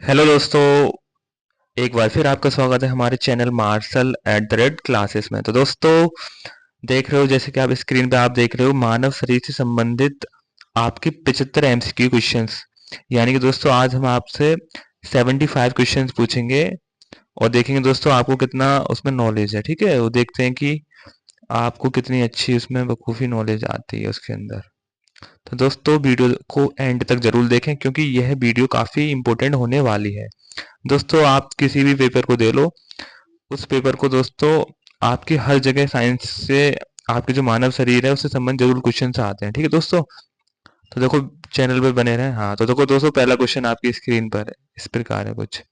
Hello दोस्तों, एक बार फिर आपका स्वागत है हमारे channel Marshal at the rate classes में। तो दोस्तों, देख रहे हो जैसे कि आप स्क्रीन पे आप देख रहे हो मानव शरीर से संबंधित आपके 75 एमसीक्यू क्वेश्चंस। यानी कि दोस्तों आज हम आपसे 75 क्वेश्चंस पूछेंगे और देखेंगे दोस्तों आपको कितना उसमें नॉलेज है। ठीक है, वो देखते हैं कि आपको कितनी अच्छी उसमें बखूबी नॉलेज आती है उसके अंदर। तो दोस्तों वीडियो को एंड तक जरूर देखें क्योंकि यह वीडियो काफ़ी इंपॉर्टेंट होने वाली है। दोस्तों आप किसी भी पेपर को दे लो, उस पेपर को दोस्तों आपकी हर जगह साइंस से आपके जो मानव शरीर है उससे संबंध जरूर क्वेश्चन आते हैं। ठीक है दोस्तों, तो देखो चैनल पे बने रहें। हाँ तो देखो दोस्तों, पहला क्वेश्चन आपकी स्क्रीन पर है, इस प्रकार है कुछ।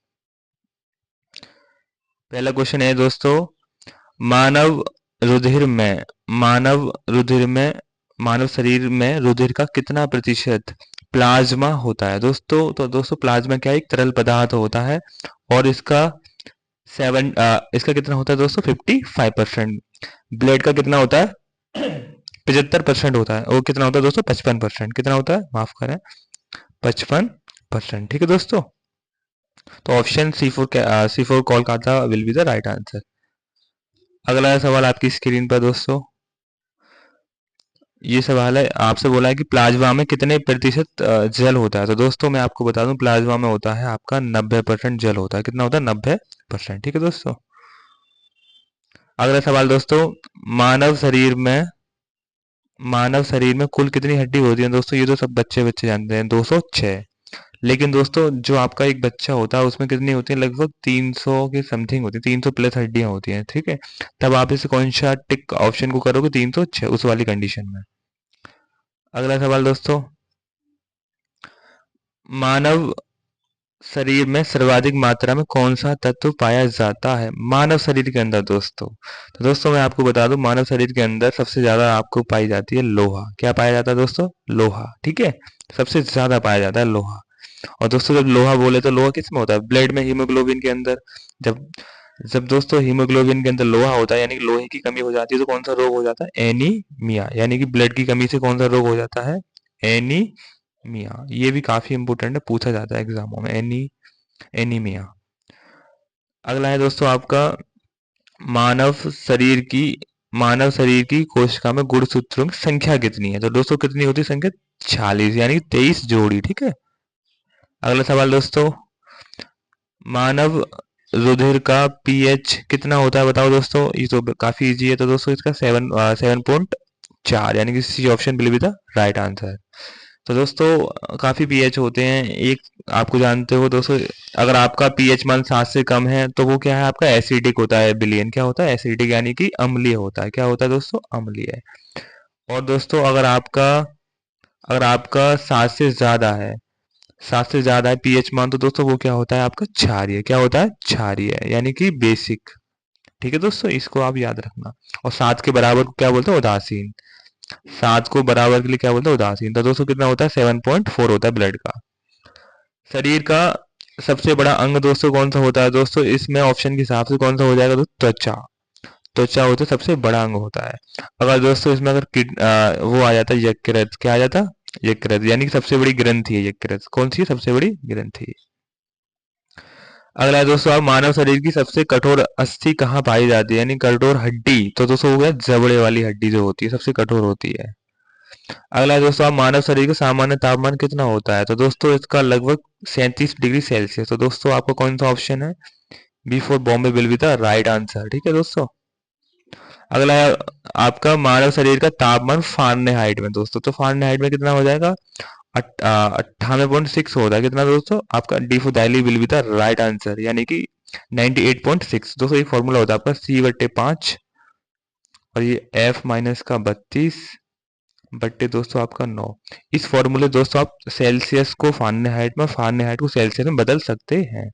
पहला क्वेश्चन है दोस्तों, मानव रुधिर में मानव रुधिर में मानव शरीर में रुधिर का कितना प्रतिशत प्लाज्मा होता है दोस्तों। तो दोस्तों प्लाज्मा क्या है, एक तरल पदार्थ होता है और इसका कितना होता है दोस्तों, 55%। ब्लड का कितना होता है, 75% होता है। और कितना होता है दोस्तों, 55%। कितना होता है, माफ करें, 55%। ठीक है दोस्तों, तो option C four Kolkata will be the right answer. अगला सवाल आपकी स्क्रीन पर दोस्तों, ये सवाल है, आपसे बोला है कि प्लाज्मा में कितने प्रतिशत जल होता है। तो दोस्तों मैं आपको बता दूं, प्लाज्मा में होता है आपका 90% जल होता है। कितना होता है, 90%। ठीक है दोस्तों, अगला सवाल दोस्तों, मानव शरीर में मानव शरीर में कुल कितनी हड्डी होती है दोस्तों। ये तो सब बच्चे बच्चे जानते हैं, 206। लेकिन दोस्तों जो आपका एक बच्चा होता है उसमें कितनी होती है, लगभग 300 के समथिंग होती है, 300 प्लस हड्डियां होती हैं। ठीक है, तब आप इसे कौन सा टिक ऑप्शन को करोगे, 306 उस वाली कंडीशन में। अगला सवाल दोस्तों, मानव शरीर में सर्वाधिक मात्रा में कौन सा तत्व पाया जाता है मानव शरीर के अंदर दोस्तों। तो दोस्तों मैं आपको बता दूं, मानव शरीर के अंदर सबसे ज्यादा आपको पाई जाती है लोहा। क्या पाया जाता है दोस्तों, लोहा। ठीक है, सबसे ज्यादा पाया जाता है लोहा। और दोस्तों जब लोहा बोले तो लोहा किस में होता है, ब्लड में, हीमोग्लोबिन के अंदर। जब जब दोस्तों हीमोग्लोबिन के अंदर लोहा होता है यानी कि लोहे की कमी हो जाती है, तो कौन सा रोग हो जाता है, एनीमिया। यानी कि ब्लड की कमी से कौन सा रोग हो जाता है, एनीमिया। ये भी काफी इंपोर्टेंट है, पूछा जाता है एग्जामों में, एनीमिया। अगला है दोस्तों आपका, मानव शरीर की मानव शरीर की कोशिका में गुणसूत्रों की संख्या कितनी है। तो दोस्तों कितनी होती है संख्या, 46, यानी कि 23 जोड़ी। ठीक है, अगला सवाल दोस्तों, मानव रुधिर का पीएच कितना होता है बताओ दोस्तों। ये तो काफी इजी है, तो दोस्तों इसका 7.4, यानी कि C option will be the right answer. तो दोस्तों काफी पीएच होते हैं। एक आपको जानते हो दोस्तों, अगर आपका पीएच मान 7 से कम है तो वो क्या है, आपका एसिडिक होता है। बिलियन क्या होता है, एसिडिक, यानी कि अम्लीय होता है। क्या होता है दोस्तों, अम्लीय। और दोस्तों अगर आपका 7 से ज्यादा है पीएच मान, तो दोस्तों वो क्या होता है, आपका क्षारीय। क्या होता है, क्षारीय, यानी कि बेसिक। ठीक है दोस्तों, इसको आप याद रखना। और 7 के बराबर को क्या बोलते हैं, उदासीन। 7 को बराबर के लिए क्या बोलते हैं, उदासीन। तो दोस्तों कितना होता है, 7.4 होता है ब्लड का। शरीर का सबसे बड़ा अंग दोस्तों कौन सा होता है दोस्तों, इसमें ऑप्शन के हिसाब से कौन सा हो जाएगा दोस्तों, त्वचा। त्वचा होता है सबसे बड़ा अंग होता है। अगर दोस्तों इसमें अगर वो आ जाता है यकृत, क्या आ जाता, यकृत, यानी कि सबसे बड़ी ग्रंथि है यकृत। कौन सी है सबसे बड़ी ग्रंथि। अगला है दोस्तों, आप मानव शरीर की सबसे कठोर अस्थि कहाँ पाई जाती है, यानी कठोर हड्डी। तो दोस्तों हो गया जबड़े वाली हड्डी, जो होती है सबसे कठोर होती है। अगला है दोस्तों, आप मानव शरीर का सामान्य तापमान कितना होता है। तो दोस्तों इसका लगभग 37 डिग्री सेल्सियस। तो दोस्तों आपका कौन सा ऑप्शन है, B for Bombay will be the right answer. ठीक है दोस्तों, अगला है आपका मानव शरीर का तापमान फारेनहाइट में दोस्तों। तो फारेनहाइट में कितना हो जाएगा, 98.6 होता है। कितना दोस्तों, आपका D for Delhi will be the right answer, यानी कि 98.6। दोस्तों एक फॉर्मूला होता है आपका, C/5 और ये F माइनस का 32 बट्टे दोस्तों आपका 9। इस फॉर्मूले दोस्तों आप सेल्सियस को फारेनहाइट में, फारेनहाइट को सेल्सियस में बदल सकते हैं।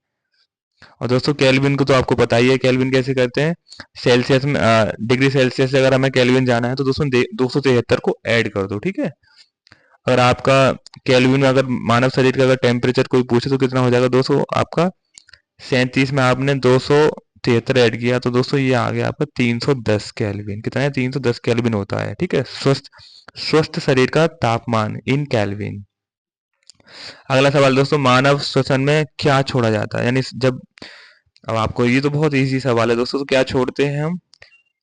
और दोस्तों केल्विन को तो आपको पता ही है, केल्विन कैसे करते हैं, सेल्सियस में डिग्री सेल्सियस से अगर हमें केल्विन जाना है तो दोस्तों 273 को ऐड कर दो। ठीक है, अगर आपका केल्विन में अगर मानव शरीर का अगर टेम्परेचर कोई पूछे तो कितना हो जाएगा दोस्तों, आपका 37 में आपने 273 ऐड किया तो दोस्तों ये आ गया आपका 310 केल्विन। कितना है, 310 केल्विन होता है। ठीक है, स्वस्थ स्वस्थ शरीर का तापमान इन केल्विन। अगला सवाल दोस्तों, मानव श्वसन में क्या छोड़ा जाता है, यानी जब, अब आपको ये तो बहुत इजी सवाल है दोस्तों, तो क्या छोड़ते हैं हम,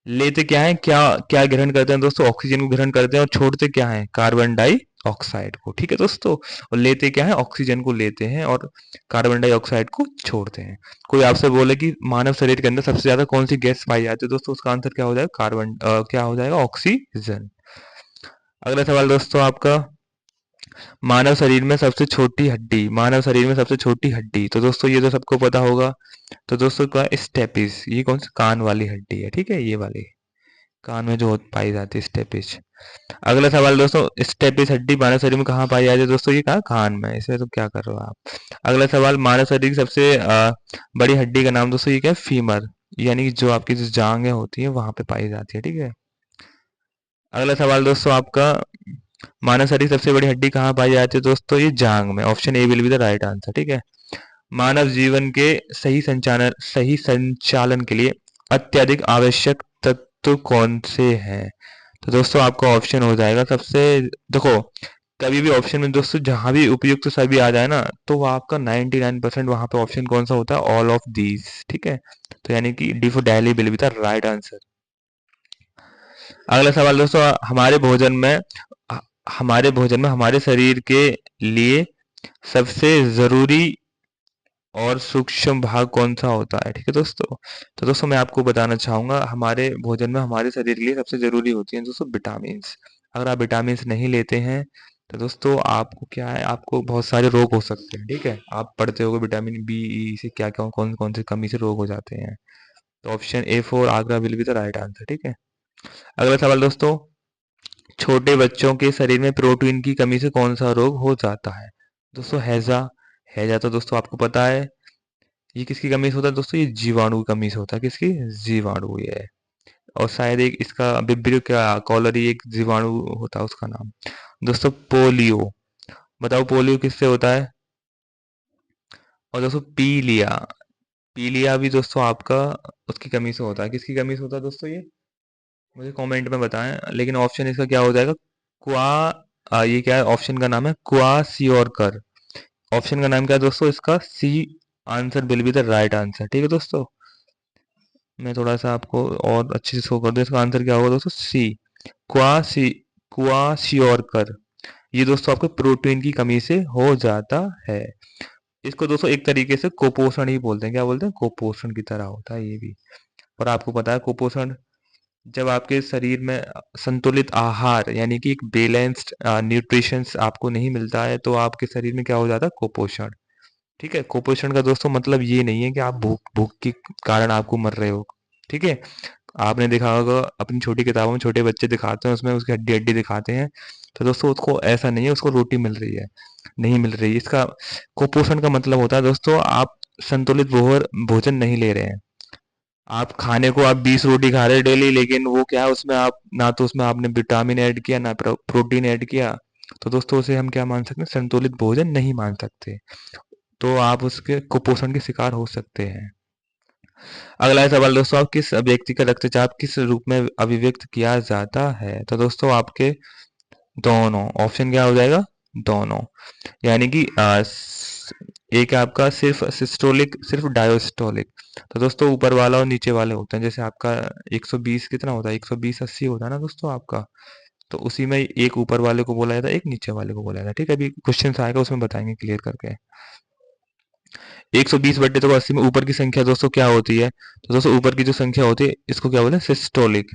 लेते क्या है, क्या क्या ग्रहण करते हैं दोस्तों, ऑक्सीजन को ग्रहण करते हैं, और छोड़ते क्या है, कार्बन डाइऑक्साइड को, ठीक है दोस्तों। और लेते क्या है, ऑक्सीजन को लेते हैं और कार्बन डाइऑक्साइड को छोड़ते हैं। कोई आपसे बोले कि मानव शरीर के अंदर सबसे ज्यादा कौन सी गैस पाई जाती है दोस्तों, उसका आंसर क्या हो जाएगा, क्या हो जाएगा, ऑक्सीजन। अगला सवाल दोस्तों आपका, मानव शरीर में सबसे छोटी हड्डी, मानव शरीर में सबसे छोटी हड्डी, तो दोस्तों ये तो सबको पता होगा। तो दोस्तों क्या, स्टेपिस, ये कौन सी कान वाली हड्डी है, ठीक है, ये वाली कान में जो पाई जाती है, स्टेपिस। अगला सवाल दोस्तों, स्टेपिस हड्डी मानव शरीर में कहाँ पाई जाती है दोस्तों, ये कहाँ, कान में, इसमें तो क्या कर रहे हो आप। अगला सवाल, मानव शरीर की सबसे बड़ी हड्डी का नाम दोस्तों, ये क्या है, फीमर, यानी कि जो आपकी जो जांघें होती है वहां पे पाई जाती है, ठीक है। अगला सवाल दोस्तों आपका, मानव शरीर की सबसे बड़ी हड्डी कहाँ पाई जाती है दोस्तों, ये जांग में, option A will be the right answer, ठीक है। मानव जीवन के सही संचालन के लिए अत्यधिक आवश्यक तत्व कौन से हैं, तो दोस्तों आपका ऑप्शन हो जाएगा सबसे, देखो, कभी भी ऑप्शन में दोस्तों जहां भी उपयुक्त सभी आ जाए ना, तो वो आपका 99% वहां पे ऑप्शन कौन सा होता है, ऑल ऑफ दीज, ठीक है। तो यानी कि D for Delhi will be the right answer. अगला सवाल दोस्तों, हमारे भोजन में हमारे शरीर के लिए सबसे जरूरी और सूक्ष्म भाग कौन सा होता है, ठीक है दोस्तों। तो दोस्तों मैं आपको बताना चाहूंगा, हमारे भोजन में हमारे शरीर के लिए सबसे जरूरी होती हैं दोस्तों विटामिन। अगर आप विटामिन नहीं लेते हैं तो दोस्तों आपको क्या है, आपको बहुत सारे रोग हो सकते हैं, ठीक है। आप पढ़ते होगे विटामिन बी ई से क्या क्या कौन कौन से कमी से रोग हो जाते हैं। तो option A four Agra will be the right answer, ठीक है। अगला सवाल दोस्तों, छोटे बच्चों के शरीर में प्रोटीन की कमी से कौन सा रोग हो जाता है दोस्तों, हैजा। हैजा तो दोस्तों आपको पता है, ये किसकी कमी से होता है दोस्तों, ये जीवाणु की कमी से होता है, किसकी, जीवाणु, ये है। और शायद एक इसका विब्रियो क्या कॉलरी एक जीवाणु होता है उसका नाम, दोस्तों पोलियो। बताओ पोलियो किससे होता है। और दोस्तों पीलिया, पीलिया भी दोस्तों आपका उसकी कमी से होता है, किसकी कमी से होता है दोस्तों, ये मुझे कमेंट में बताएं। लेकिन ऑप्शन इसका क्या हो जाएगा, क्वा ये क्या है, ऑप्शन का नाम है क्वासियोरकर। ऑप्शन का नाम क्या है दोस्तों, इसका C answer will be the right answer, ठीक है दोस्तों। मैं थोड़ा सा आपको और अच्छे से शो कर दूं, इसका आंसर क्या होगा दोस्तों, सी, क्वासी क्वाशियोरकर। ये दोस्तों आपको प्रोटीन की कमी से हो जाता है। इसको दोस्तों एक तरीके से कुपोषण ही बोलते हैं, क्या बोलते हैं, कुपोषण की तरह होता है ये भी। और आपको पता है कुपोषण, जब आपके शरीर में संतुलित आहार यानी कि एक बैलेंस्ड न्यूट्रिशन आपको नहीं मिलता है, तो आपके शरीर में क्या हो जाता है, कुपोषण, ठीक है। कुपोषण का दोस्तों मतलब ये नहीं है कि आप भूख भूख के कारण आपको मर रहे हो, ठीक है। आपने देखा होगा अपनी छोटी किताबों में छोटे बच्चे दिखाते हैं, उसमें उसकी हड्डी हड्डी दिखाते हैं, तो दोस्तों उसको ऐसा नहीं है, उसको रोटी मिल रही है, नहीं मिल रही। इसका कुपोषण का मतलब होता है दोस्तों, आप संतुलित भोजन नहीं ले रहे हैं। आप खाने को आप 20 रोटी खा रहे हैं डेली, लेकिन वो क्या है, उसमें आप ना तो उसमें आपने विटामिन ऐड किया ना प्रोटीन ऐड किया, तो दोस्तों उसे हम क्या मान सकते हैं, संतुलित भोजन नहीं मान सकते। तो आप उसके कुपोषण के शिकार हो सकते हैं। अगला सवाल दोस्तों, आप किस व्यक्ति का रक्तचाप किस रूप में अभिव्यक्त किया जाता है, तो दोस्तों आपके दोनों, ऑप्शन क्या हो जाएगा, दोनों, यानी कि एक है आपका सिर्फ सिस्टोलिक सिर्फ डायोस्टोलिक। तो दोस्तों ऊपर वाला और नीचे वाले होते हैं, जैसे आपका 120 कितना होता है, 120 80 होता है ना दोस्तों आपका, तो उसी में एक ऊपर वाले को बोला जाता है, एक नीचे वाले को बोला जाता है, ठीक है। अभी क्वेश्चन आएगा उसमें बताएंगे क्लियर करके। 120 बट्टे तो 80 में ऊपर की संख्या दोस्तों क्या होती है, तो दोस्तों ऊपर की जो संख्या होती है इसको क्या बोलते हैं, सिस्टोलिक।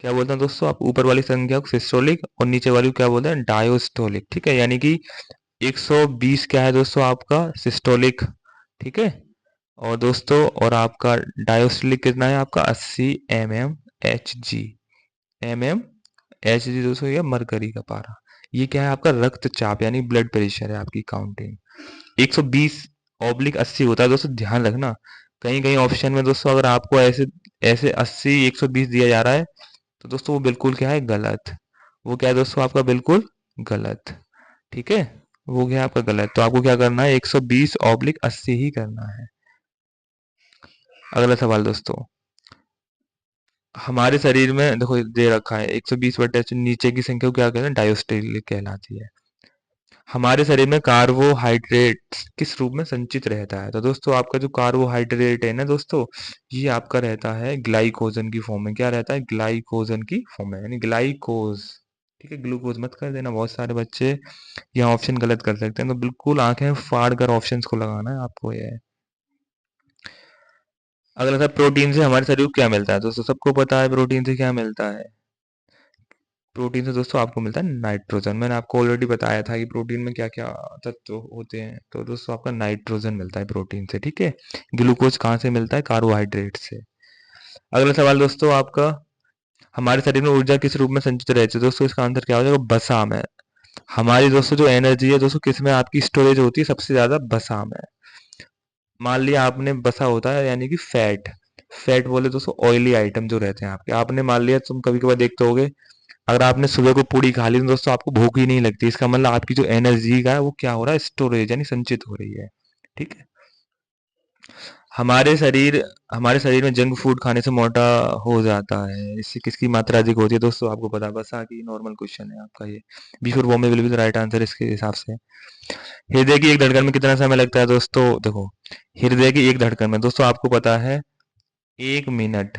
क्या बोलते हैं दोस्तों, आप ऊपर वाली संख्या को सिस्टोलिक और नीचे वाली को क्या बोलते हैं, डायोस्टोलिक, ठीक है। यानी कि 120 क्या है दोस्तों आपका सिस्टोलिक, ठीक है। और दोस्तों और आपका डायोस्टोलिक कितना है आपका 80 mm Hg दोस्तों, ये मरकरी का पारा। ये क्या है आपका रक्तचाप यानी ब्लड प्रेशर है, आपकी काउंटिंग 120/80 होता है दोस्तों, ध्यान रखना। कहीं कहीं ऑप्शन में दोस्तों अगर आपको ऐसे ऐसे 80/120 दिया जा रहा है, तो दोस्तों वो बिल्कुल क्या है, गलत। वो क्या है दोस्तों आपका बिल्कुल गलत, ठीक है। वो क्या है आपका गलत, तो आपको क्या करना है, 120/80 ही करना है। अगला सवाल दोस्तों, हमारे शरीर में देखो दे रखा है 120/80, नीचे की संख्या को क्या कहते हैं, डायोस्टेलिक कहलाती है। हमारे शरीर में कार्बोहाइड्रेट किस रूप में संचित रहता है? तो दोस्तों आपका जो कार्बोहाइड्रेट है ना दोस्तों, ये आपका रहता है ग्लाइकोजन की फॉर्म में। क्या रहता है? ग्लाइकोजन की फॉर्म में, यानी ग्लाइकोज। ठीक है, ग्लूकोज मत कर देना। बहुत सारे बच्चे यहाँ ऑप्शन गलत कर सकते हैं, तो बिल्कुल आंखें फाड़ कर ऑप्शन को लगाना है आपको। ये है। अगला था, प्रोटीन से हमारे शरीर को क्या मिलता है? दोस्तों सबको पता है प्रोटीन से क्या मिलता है। प्रोटीन से दोस्तों आपको मिलता है नाइट्रोजन। मैंने आपको ऑलरेडी बताया था कि प्रोटीन में क्या क्या तत्व होते हैं। तो दोस्तों आपका नाइट्रोजन मिलता है प्रोटीन से। ठीक है, ग्लूकोज कहाँ से मिलता है? कार्बोहाइड्रेट से। अगला सवाल दोस्तों आपका, हमारे शरीर में ऊर्जा किस रूप में संचित रहती है? दोस्तों इसका आंसर क्या हो जाएगा? बसा में। हमारी दोस्तों जो एनर्जी है दोस्तों, किस में आपकी स्टोरेज होती है सबसे ज्यादा? बसा में। मान लिया आपने, बसा होता है यानी कि फैट। फैट बोले दोस्तों ऑयली आइटम जो रहते हैं आपके। आपने मान लिया, तुम कभी कभार देखते होगे, अगर आपने सुबह को पूड़ी खा ली तो दोस्तों आपको भूख ही नहीं लगती। इसका मतलब आपकी जो एनर्जी का है वो क्या हो रहा है? स्टोरेज यानी संचित हो रही है। ठीक है। हमारे शरीर हमारे शरीर में जंक फूड खाने से मोटा हो जाता है, इससे किसकी मात्रा अधिक होती है? दोस्तों आपको पता है, बस आगे नॉर्मल क्वेश्चन है आपका ये। Before warm will be the right answer इसके हिसाब से। हृदय की एक धड़कन में कितना समय लगता है? दोस्तों देखो, हृदय की एक धड़कन में दोस्तों आपको पता है 1 मिनट।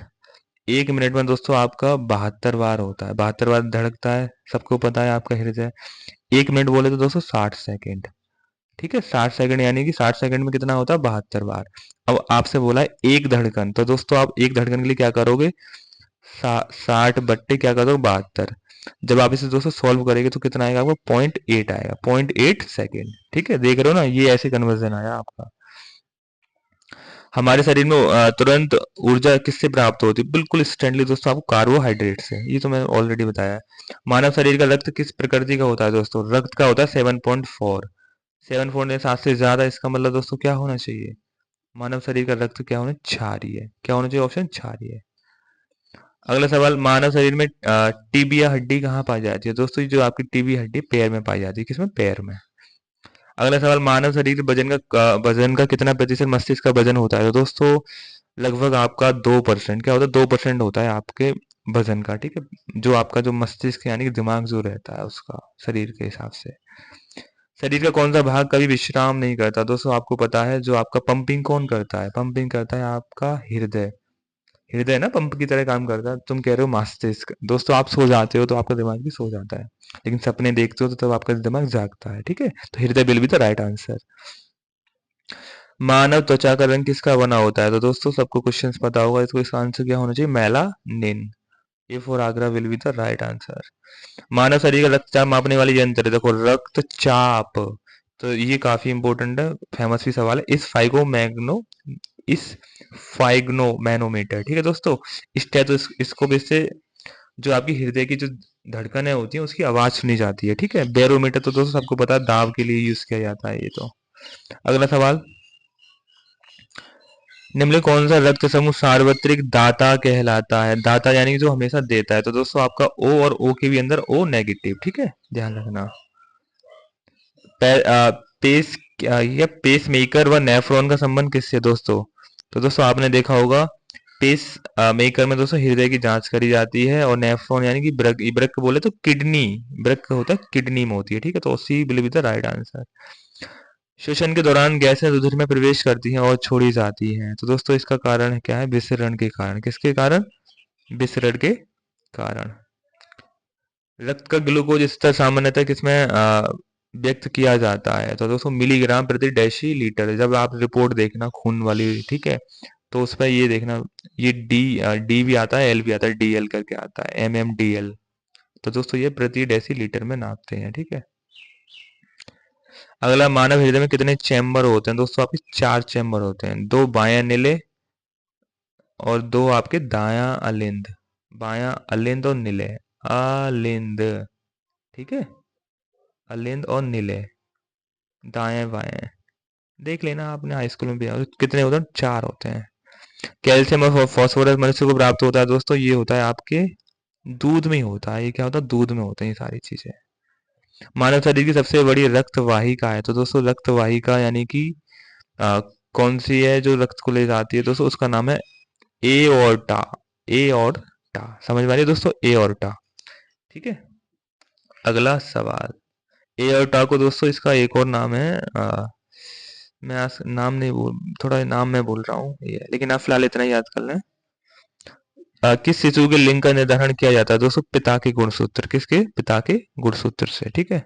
1 मिनट में दोस्तों आपका 72 बार होता है, 72 बार धड़कता है। सबको पता है आपका हृदय। 1 मिनट बोले तो दोस्तों 60 सेकेंड। ठीक है, 60 सेकंड, यानी कि 60 सेकंड में कितना होता है? 72 बार। अब आपसे बोला है एक धड़कन, तो दोस्तों आप एक धड़कन के लिए क्या करोगे? 60 बट्टे क्या कर दो? 72। जब आप इसे दोस्तों सॉल्व करेंगे तो कितना आएगा आपको? 0.8 आएगा, 0.8 सेकेंड। ठीक है, देख रहे हो ना, ये ऐसे कन्वर्जन आया आपका। हमारे शरीर में तुरंत ऊर्जा किससे प्राप्त होती है? बिल्कुल इंस्टेंटली दोस्तों, आपको कार्बोहाइड्रेट से। ये तो मैंने ऑलरेडी बताया है। मानव शरीर का रक्त किस प्रकृति का होता है? दोस्तों रक्त का होता है 7.4। 7.4 सात से ज्यादा, इसका मतलब दोस्तों क्या होना चाहिए? मानव शरीर का रक्त क्या होना? क्षारीय। क्या होना चाहिए? ऑप्शन क्षारीय। अगला सवाल, मानव शरीर में टीबिया हड्डी कहाँ पाई जाती है? दोस्तों ये जो आपकी टीबी हड्डी पैर में पाई जाती है। किसमें? पैर में। अगला सवाल, मानव शरीर के वजन का कितना प्रतिशत मस्तिष्क का वजन होता है? तो दोस्तों लगभग आपका 2%। क्या होता है? 2% होता है आपके वजन का। ठीक है, जो आपका जो मस्तिष्क यानी कि दिमाग जो रहता है उसका, शरीर के हिसाब से। शरीर का कौन सा भाग कभी विश्राम नहीं करता? दोस्तों आपको पता है, जो आपका पंपिंग कौन करता है? पंपिंग करता है आपका हृदय। हृदय ना पंप की तरह काम करता है। तुम कह रहे हो मस्तिष्क। दोस्तों आप सो जाते हो तो आपका दिमाग भी सो जाता है, लेकिन सपने देखते हो तो तब आपका दिमाग जागता है। ठीक है, तो हृदय will be the right answer. मानव त्वचा का रंग किसका बना होता है? तो दोस्तों सबको क्वेश्चंस पता होगा, इसको इसका आंसर क्या होना चाहिए? Melanin. A for Agra will be the right answer. मानव शरीर का रक्तचाप मापने वाली यंत्र है, देखो रक्तचाप। तो ये काफी इंपॉर्टेंट है, फेमस भी सवाल है। इस फाइग्नो मैनोमीटर। ठीक है दोस्तों, इसको इससे जो आपकी हृदय की जो धड़कनें होती हैं उसकी आवाज सुनी जाती है। ठीक है, बैरोमीटर तो दोस्तों सबको पता है दाब के लिए यूज किया जाता है ये तो। अगला सवाल, निम्न कौन सा रक्त समूह सार्वत्रिक दाता कहलाता है? दाता यानी कि जो हमेशा देता है। तो दोस्तों आपका ओ, और ओ के भी अंदर ओ नेगेटिव। ठीक है, ध्यान रखना। पेस या पेस मेकर व नेफ्रॉन का संबंध किससे? दोस्तों तो दोस्तों आपने देखा होगा, पेस मेकर में दोस्तों हृदय की जांच करी जाती है, और नेफ्रॉन यानी कि ब्रक बोले तो किडनी। ब्रक होता है किडनी में होती है। ठीक है, तो C will be the right answer. श्वसन के दौरान गैसें रुधिर में प्रवेश करती हैं और छोड़ी जाती हैं। तो दोस्तों इसका कारण क्या है? विसरण के कारण। किसके कारण? विसरण के कारण। रक्त का ग्लूकोज स्तर सामान्यतः किसमें व्यक्त किया जाता है? तो दोस्तों मिलीग्राम प्रति डेसी लीटर। जब आप रिपोर्ट देखना खून वाली, ठीक है, तो उस पर ये देखना, ये डी भी आता है, एल भी आता है, डीएल करके आता है, MMDL। तो दोस्तों ये प्रति डेसी लीटर में नापते हैं। ठीक है। अगला, मानव हृदय में कितने चैम्बर होते हैं? दोस्तों आपके 4 चैम्बर होते हैं, 2 बायां निले और 2 आपके दायां अलिंद। बायां अलिंद और नीले अलिंद। ठीक है, अलिंद और नीले, दाएं बाएं। देख लेना, आपने हाई स्कूल में भी कितने होते हैं? 4 होते हैं। कैल्शियम और फास्फोरस मनुष्य को प्राप्त होता है? दोस्तों ये होता है आपके दूध में ही होता है। ये क्या होता है? दूध में होते हैं ये सारी चीजें। मानव शरीर की सबसे बड़ी रक्त वाहिका है? तो दोस्तों रक्त वाहिका यानी कि अ, कौन सी है जो रक्त को ले जाती है? दोस्तों उसका नाम है एओर्टा। एओर्टा समझ में आ रही है दोस्तों? एओर्टा। ठीक है। अगला सवाल, एओर्टा को दोस्तों इसका एक और नाम है, मैं नाम नहीं बोल, थोड़ा नाम मैं बोल रहा हूँ ये, लेकिन आप फिलहाल इतना ही याद कर लें। किस शिशु के लिंग का निर्धारण किया जाता है दोस्तों? पिता के गुणसूत्र, किसके? पिता के गुणसूत्र से, ठीक है।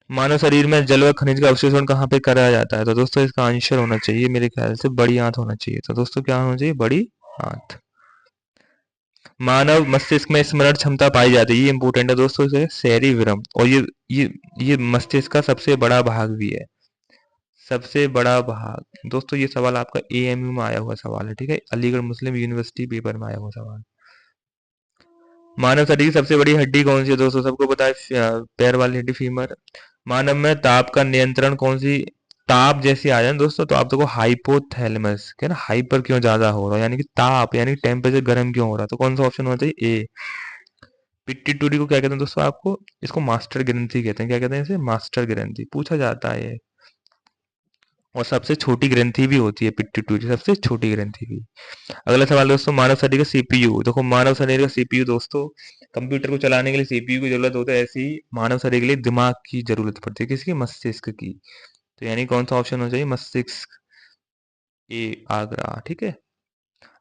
मानव शरीर में जल व खनिज का अवशोषण कहाँ पे कराया जाता है? तो दोस्तों इसका आंसर होना चाहिए मेरे ख्याल से बड़ी आंत होना चाहिए। तो दोस्तों क्या होना चाहिए? बड़ी आंत। मानव मस्तिष्क में स्मरण क्षमता पाई जाती है, ये इंपॉर्टेंट है दोस्तों, इसे सेरिब्रम, और ये मस्तिष्क का सबसे बड़ा भाग भी है, सबसे बड़ा भाग। दोस्तों ये सवाल आपका एएमयू में आया हुआ सवाल है, ठीक है, अलीगढ़ मुस्लिम यूनिवर्सिटी पेपर में आया हुआ सवाल। मानव शरीर की सबसे बड़ी हड्डी कौन सी है दोस्तों? सबको पता है, पैर वाली हड्डी, फीमर। मानव में ताप का नियंत्रण कौन सी, ताप जैसे आ जाए ना दोस्तों तो आप देखो हाइपोथैलेमस, क्या ना, हाइपर क्यों ज्यादा हो रहा है, यानी कि ताप, यानी टेम्परेचर गर्म क्यों हो रहा है, तो कौन सा ऑप्शन होना चाहिए? ए। पिट्यूटरी को क्या कहते हैं दोस्तों? आपको इसको मास्टर ग्रंथि कहते हैं, क्या कहते हैं इसे? मास्टर ग्रंथि, पूछा जाता है ये। और सबसे छोटी ग्रंथि भी होती है पिट्यूटरी, सबसे छोटी ग्रंथि भी। अगला सवाल दोस्तों, मानव शरीर का सीपीयू, देखो मानव शरीर का सीपीयू दोस्तों, कंप्यूटर को चलाने के लिए सीपीयू की जरूरत होती है, ऐसे ही मानव शरीर के लिए दिमाग की जरूरत पड़ती है, किसकी? मस्तिष्क की। तो यानी कौन सा ऑप्शन होना चाहिए? मस्तिष्क, ए, आगरा, ठीक है।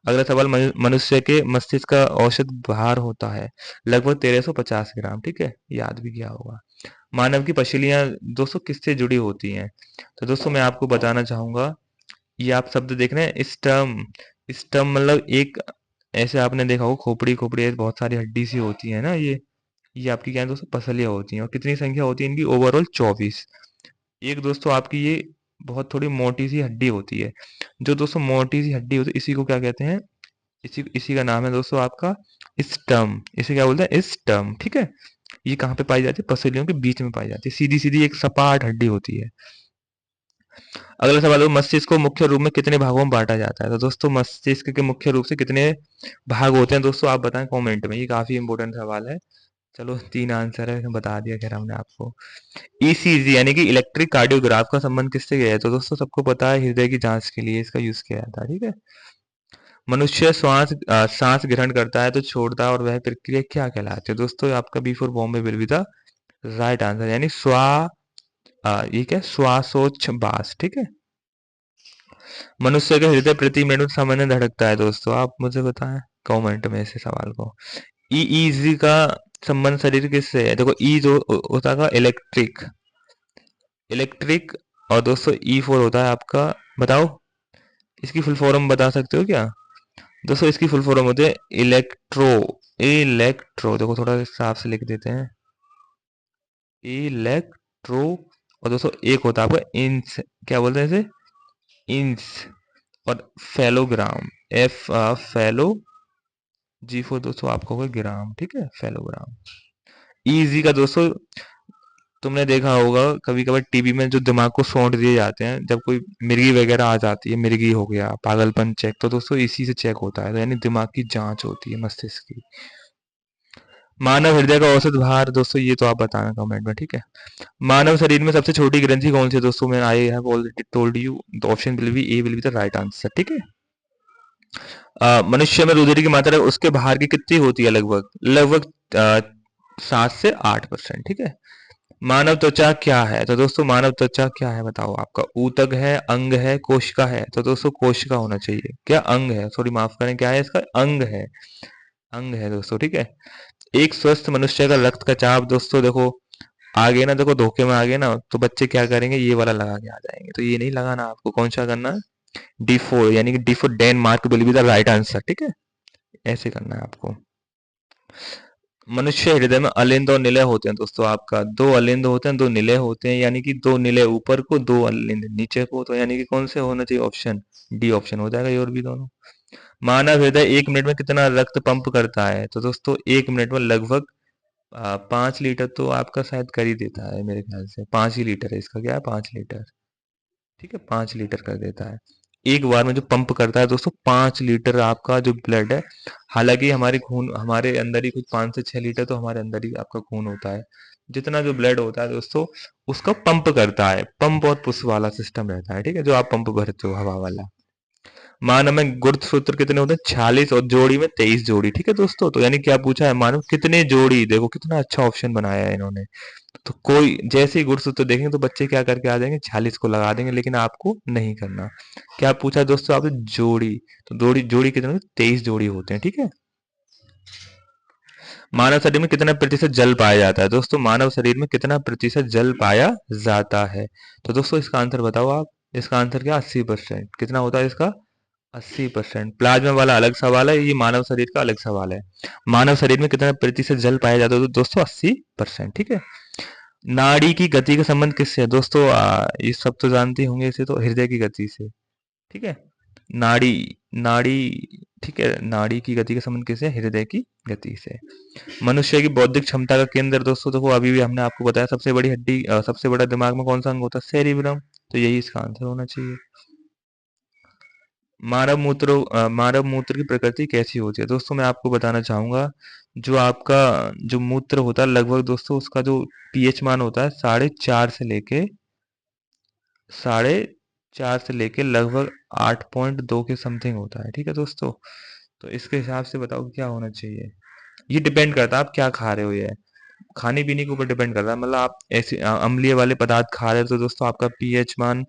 अगला सवाल, मनुष्य के मस्तिष्क का औसत भार होता है लगभग 1350 ग्राम, ठीक है, याद भी किया होगा। मानव की पसलियां दोस्तों किससे जुड़ी होती हैं? तो दोस्तों मैं आपको बताना चाहूंगा, ये आप शब्द देख रहे हैं, स्टम। स्टम मतलब एक, ऐसे आपने देखा होगा खोपड़ी, खोपड़ी ऐसे बहुत सारी हड्डी सी होती है ना, ये आपकी क्या है दोस्तों? पसलियां होती हैं। और कितनी संख्या होती है इनकी? ओवरऑल 24। एक दोस्तों आपकी ये बहुत थोड़ी मोटी सी हड्डी होती है, जो दोस्तों मोटी सी हड्डी होती है इसी को क्या कहते हैं? इसी इसी का नाम है दोस्तों आपका स्टम, इसे क्या बोलते हैं? स्टम, ठीक है। ये कहाँ पे पाई जाती है? पसलियों के बीच में पाई जाती है, सीधी सीधी एक सपाट हड्डी होती है। अगला सवाल है, मस्तिष्क को मुख्य रूप में कितने भागों में बांटा जाता है? तो दोस्तों मस्तिष्क के मुख्य रूप से कितने भाग होते हैं दोस्तों, आप बताएं कमेंट में, ये काफी इंपॉर्टेंट सवाल है। चलो 3 आंसर है, बता दिया खैर हमने आपको। ईसीजी यानी कि इलेक्ट्रिक कार्डियोग्राफ का संबंध किससे गया है? तो दोस्तों सबको पता है, हृदय की जांच के लिए इसका यूज किया जाता है, ठीक है। मनुष्य सांस ग्रहण करता है तो छोड़ता है, और वह प्रक्रिया क्या कहलाती है? दोस्तों आपका B for Bombay will be the right answer, यानी ये क्या? श्वासोच्छवास, ठीक है। मनुष्य के हृदय प्रति मिनट सामान्य धड़कता है दोस्तों, आप मुझे बताएं कमेंट में इसे सवाल को। ईईजी का संबंध शरीर किससे है? देखो ई जो होता है इलेक्ट्रिक, इलेक्ट्रिक, और दोस्तों ई फोर होता है आपका, बताओ इसकी फुल फॉर्म बता सकते हो क्या? दोस्तों इसकी फुल फॉर्म होती है इलेक्ट्रो, इलेक्ट्रो, देखो थोड़ा साफ से लिख देते हैं, इलेक्ट्रो। और दोस्तों एक होता है आपका इंच, क्या बोलते हैं इसे? इंच। और फेलोग्राम, एफ फेलो, जी फोर दोस्तों आपका होगा ग्राम, ठीक है, फेलोग्राम। ईजी का दोस्तों, तुमने देखा होगा कभी कभार टीवी में जो दिमाग को सौंठ दिए जाते हैं, जब कोई मिर्गी वगैरह आ जाती है, मिर्गी हो गया, पागलपन चेक, तो दोस्तों इसी से चेक होता है, तो यानी दिमाग की जांच होती है मस्तिष्क की। मानव हृदय का औसत भार दोस्तों, ये तो आप बताना कमेंट में, ठीक है। मानव शरीर में सबसे छोटी ग्रंथि कौन सी है दोस्तों? मैं I have already told you, the option will B A, will be the right answer, ठीक है। मनुष्य में रुधिर की मात्रा उसके भार की कितनी होती है? लगभग लगभग 7 से 8%, ठीक है। मानव त्वचा क्या है? तो दोस्तों मानव त्वचा क्या है बताओ? आपका ऊतक है, अंग है, कोशिका है? तो दोस्तों कोशिका होना चाहिए, क्या अंग है? सॉरी माफ करें, क्या है इसका? अंग है, अंग है दोस्तों, ठीक है। एक स्वस्थ मनुष्य का रक्त का चाप दोस्तों, देखो आगे ना, देखो धोखे में आगे ना तो बच्चे क्या करेंगे? ये वाला लगा के आ जाएंगे, तो ये नहीं लगाना आपको, कौन सा करना है? D4, यानी कि D4 Denmark will be the right answer, ठीक है, ऐसे करना है आपको। मनुष्य हृदय में अलिंद और निलय होते हैं दोस्तों, आपका दो अलिंद होते हैं, दो निलय होते हैं, यानी कि दो निलय ऊपर को, दो अलिंद नीचे को, तो यानी कि कौन से होना चाहिए? ऑप्शन डी ऑप्शन हो जाएगा, ये और भी दोनों। मानव हृदय 1 मिनट में कितना रक्त पंप करता है? तो दोस्तों 1 मिनट में लगभग 5 लीटर तो आपका शायद कर ही देता है मेरे ख्याल से, 5 ही लीटर है इसका, क्या है? 5 लीटर, ठीक है, 5 लीटर कर देता है एक बार में जो पंप करता है दोस्तों, 5 लीटर आपका जो ब्लड है। हालांकि हमारे खून, हमारे अंदर ही कुछ 5 से 6 लीटर तो हमारे अंदर ही आपका खून होता है, जितना जो ब्लड होता है दोस्तों उसका पंप करता है, पंप और पुश वाला सिस्टम रहता है, ठीक है, जो आप पंप भरते हो हवा वाला। मानव में गुरुत्व सूत्र कितने होते हैं? 46 और जोड़ी में 23 जोड़ी। ठीक है दोस्तों, तो यानी क्या पूछा है, मानव कितने जोड़ी, देखो कितना अच्छा ऑप्शन बनाया है इन्होंने। तो कोई जैसे ही गुरुत्व सूत्र देखेंगे तो बच्चे क्या करके आ जाएंगे, 46 को लगा देंगे, लेकिन आपको नहीं करना। क्या पूछा है दोस्तों आपसे? जोड़ी। तो जोड़ी जोड़ी कितने होते हैं? 23 जोड़ी होते हैं। ठीक है। मानव शरीर में कितना प्रतिशत जल पाया जाता है? दोस्तों मानव शरीर में कितना प्रतिशत जल पाया जाता है? तो दोस्तों इसका आंसर बताओ आप। इसका आंसर क्या? 80%। कितना होता है इसका? 80%। प्लाज्मा वाला अलग सवाल है, ये मानव शरीर का अलग सवाल है। मानव शरीर में कितना प्रतिशत जल पाया जाता है? तो दोस्तों 80%। ठीक है। नाड़ी की गति का संबंध किससे है? दोस्तों ये सब तो जानते होंगे इसे, तो हृदय की गति से। ठीक है। नाड़ी नाड़ी ठीक है, नाड़ी की गति का संबंध किससे? हृदय की गति से। मनुष्य की बौद्धिक क्षमता का केंद्र दोस्तों देखो, अभी भी हमने आपको बताया सबसे बड़ी हड्डी, सबसे बड़ा दिमाग में कौन सा अंग होता है? सेरिब्रम। तो यही इसका आंसर होना चाहिए। मानव मूत्र की प्रकृति कैसी होती है? दोस्तों मैं आपको बताना चाहूंगा, जो आपका जो मूत्र होता है लगभग दोस्तों उसका जो पीएच मान होता है 4.5 से लगभग 8.2 के समथिंग होता है। ठीक है दोस्तों, तो इसके हिसाब से बताओ क्या होना चाहिए। ये डिपेंड करता है आप क्या खा रहे हो, ये खाने पीने के ऊपर डिपेंड करता है। मतलब आप ऐसे अम्लीय वाले पदार्थ खा रहे हो तो दोस्तों आपका पीएच मान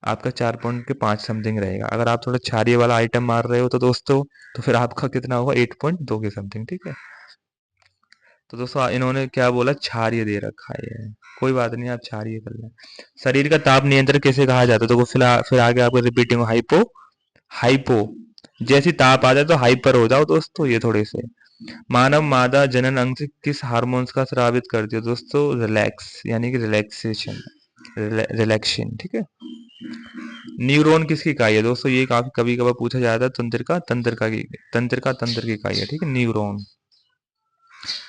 आपका 4.5 समथिंग रहेगा। अगर आप थोड़ा क्षारीय वाला आइटम मार रहे हो तो दोस्तों तो फिर आपका कितना होगा? 8.2 के समथिंग। ठीक है। तो दोस्तों इन्होंने क्या बोला? क्षारीय दे रखा है। कोई बात नहीं, आप क्षारीय कर लें। शरीर का ताप नियंत्रण कैसे कहा जाता है? तो फिर आगे आपको रिपीटिंग हाइपो हाइपो जैसी ताप आ जाए तो हाइपर हो जाओ दोस्तों, ये थोड़े से। मानव मादा जनन अंग से किस हार्मोन्स का स्रावित करती है? दोस्तों रिलैक्स, यानी कि रिलैक्सेशन, रिलैक्शन। ठीक है। न्यूरॉन किसकी इकाई है? दोस्तों ये काफी कभी कभार पूछा जाता है, तंत्र की इकाई है। ठीक है, न्यूरॉन।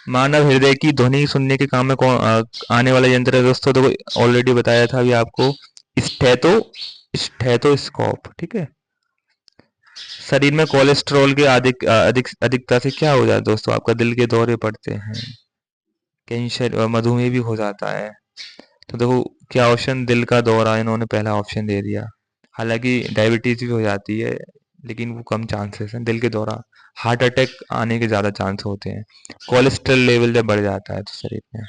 मानव हृदय की ध्वनि सुनने के काम में आने वाला यंत्र है? दोस्तों देखो ऑलरेडी बताया था अभी आपको, स्टेथो स्टेथोस्कोप। ठीक है। शरीर में कोलेस्ट्रॉल के अधिकता से क्या हो जाता है? दोस्तों आपका दिल के दौरे पड़ते हैं, कैंसर और मधुमेह भी हो जाता है। तो देखो क्या ऑप्शन, दिल का दौरा इन्होंने पहला ऑप्शन दे दिया। हालांकि डायबिटीज भी हो जाती है, लेकिन वो कम चांसेस हैं। दिल के दौरा, हार्ट अटैक आने के ज्यादा चांस होते हैं। कोलेस्ट्रॉल लेवल जब बढ़ जाता है तो शरीर में।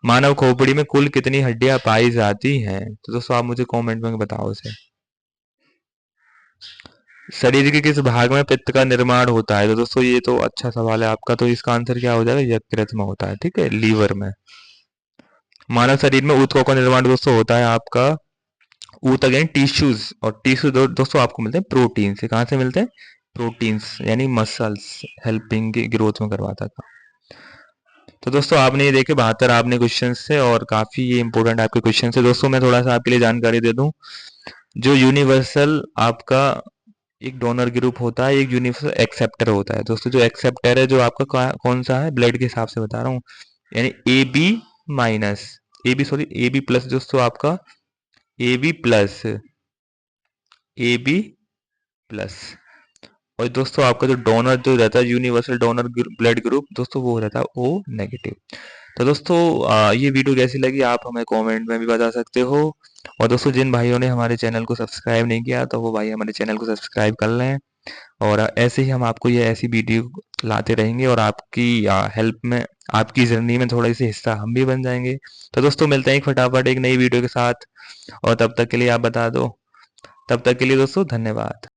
मानव खोपड़ी में कुल कितनी हड्डियां पाई जाती हैं? तो दोस्तों आप मुझे कमेंट में बताओ इसे। शरीर के किस भाग में पित्त का निर्माण होता है? तो दोस्तों ये तो अच्छा सवाल है आपका, तो इसका आंसर क्या हो जाएगा? यकृत में होता है। ठीक है, लीवर में। मानव शरीर में ऊतकों का निर्माण दोस्तों होता है आपका, ऊत अगेन टिश्यूज, और टिश्यू दोस्तों आपको मिलते हैं प्रोटीन से। कहाँ से मिलते हैं? प्रोटीन्स, यानी मसल्स हेल्पिंग की ग्रोथ में करवाता था। तो दोस्तों आपने ये देखे 72 आपने क्वेश्चन से, और काफी ये इंपॉर्टेंट आपके क्वेश्चन से। दोस्तों मैं थोड़ा सा आपके लिए जानकारी दे दूं, जो यूनिवर्सल आपका एक डोनर ग्रुप होता है, एक यूनिवर्सल एक्सेप्टर होता है। दोस्तों जो एक्सेप्टर है जो आपका कौन सा है? ब्लड के हिसाब से बता रहा हूँ, यानी A B minus, A B sorry A B plus दोस्तों आपका, A B plus, A B plus. और दोस्तों आपका जो डोनर जो रहता है, यूनिवर्सल डोनर ब्लड ग्रुप दोस्तों, वो रहता है ओ नेगेटिव। तो दोस्तों ये वीडियो कैसी लगी आप हमें कमेंट में भी बता सकते हो। और दोस्तों जिन भाइयों ने हमारे चैनल को सब्सक्राइब नहीं किया तो वो भाई हमारे चैनल को सब्सक्राइब कर लें। और ऐसे ही हम आपको ये ऐसी वीडियो लाते रहेंगे, और आपकी हेल्प में, आपकी जर्नी में थोड़ा सा हिस्सा हम भी बन जाएंगे। तो दोस्तों मिलते हैं एक फटाफट एक नई वीडियो के साथ, और तब तक के लिए आप बता दो, तब तक के लिए दोस्तों धन्यवाद।